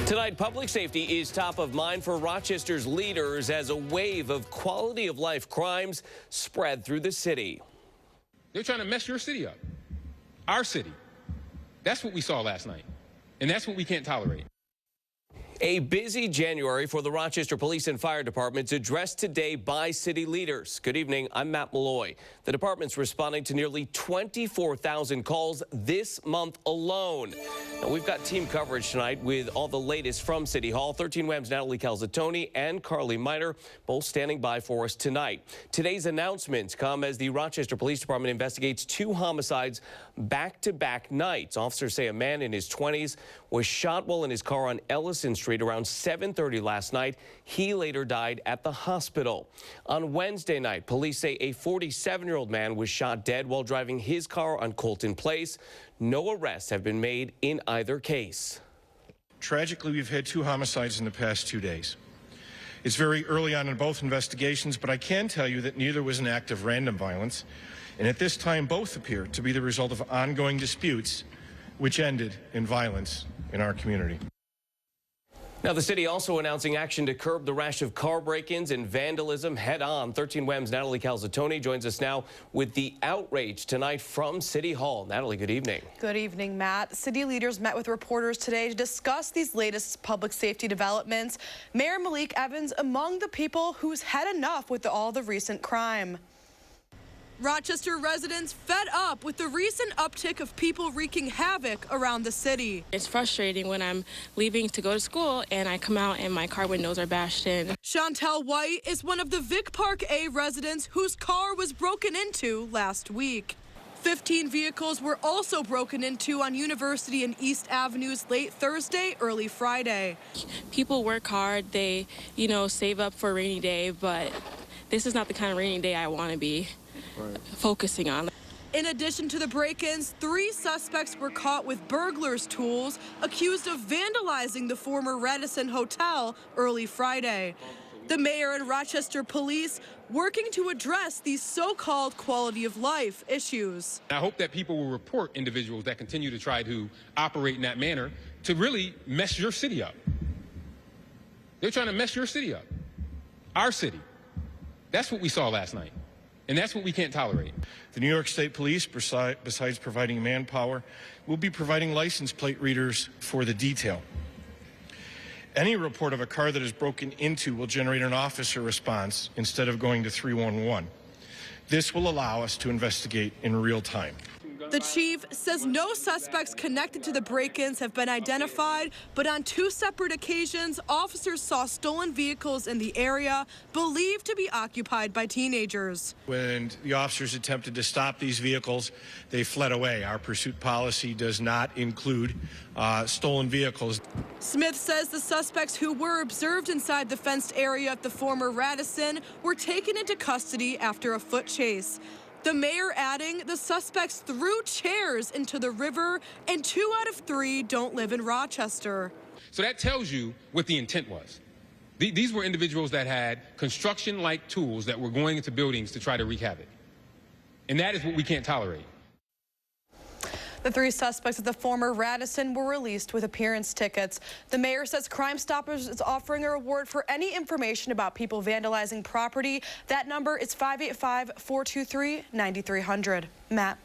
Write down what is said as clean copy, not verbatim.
Tonight, public safety is top of mind for Rochester's leaders as a wave of quality of life crimes spread through the city. They're trying to mess your city up, our city. That's what we saw last night, and that's what we can't tolerate. A busy January for the Rochester Police and Fire Departments addressed today by city leaders. Good evening, I'm Matt Malloy. The department's responding to nearly 24,000 calls this month alone. Now, we've got team coverage tonight with all the latest from City Hall. 13 WHAM's Natalie Calzatoni and Carly Miner both standing by for us tonight. Today's announcements come as the Rochester Police Department investigates 2 homicides back-to-back nights. Officers say a man in his 20s was shot while in his car on Ellison Street around 7:30 last night. He later died at the hospital. On Wednesday night, police say a 47-year-old man was shot dead while driving his car on Colton Place. No arrests have been made in either case. Tragically, we've had 2 homicides in the past 2 days. It's very early on in both investigations, but I can tell you that neither was an act of random violence. And at this time, both appear to be the result of ongoing disputes which ended in violence in our community. Now, the city also announcing action to curb the rash of car break-ins and vandalism head on. 13 WHAM's Natalie Calzatoni joins us now with the outrage tonight from City Hall. Natalie, good evening. Good evening, Matt. City leaders met with reporters today to discuss these latest public safety developments. Mayor Malik Evans among the people who's had enough with all the recent crime. Rochester residents fed up with the recent uptick of people wreaking havoc around the city. It's frustrating when I'm leaving to go to school and I come out and my car windows are bashed in. Chantelle White is one of the Vick Park A residents whose car was broken into last week. 15 vehicles were also broken into on University and East Avenues late Thursday, early Friday. People work hard, they, save up for a rainy day, but this is not the kind of rainy day I want to be focusing on. In addition to the break-ins, 3 suspects were caught with burglars' tools, accused of vandalizing the former Radisson Hotel early Friday. The mayor and Rochester police working to address these so-called quality of life issues. I hope that people will report individuals that continue to try to operate in that manner to really mess your city up. They're trying to mess your city up, our city. That's what we saw last night. And that's what we can't tolerate. The New York State Police, besides providing manpower, will be providing license plate readers for the detail. Any report of a car that is broken into will generate an officer response instead of going to 311. This will allow us to investigate in real time. The chief says no suspects connected to the break-ins have been identified, but on 2 separate occasions, officers saw stolen vehicles in the area believed to be occupied by teenagers. When the officers attempted to stop these vehicles, they fled away. Our pursuit policy does not include stolen vehicles. Smith says the suspects who were observed inside the fenced area at the former Radisson were taken into custody after a foot chase. The mayor adding the suspects threw chairs into the river, and 2 out of 3 don't live in Rochester. So that tells you what the intent was. These were individuals that had construction-like tools that were going into buildings to try to wreak havoc. And that is what we can't tolerate. The 3 suspects at the former Radisson were released with appearance tickets. The mayor says Crime Stoppers is offering a reward for any information about people vandalizing property. That number is 585-423-9300. Matt.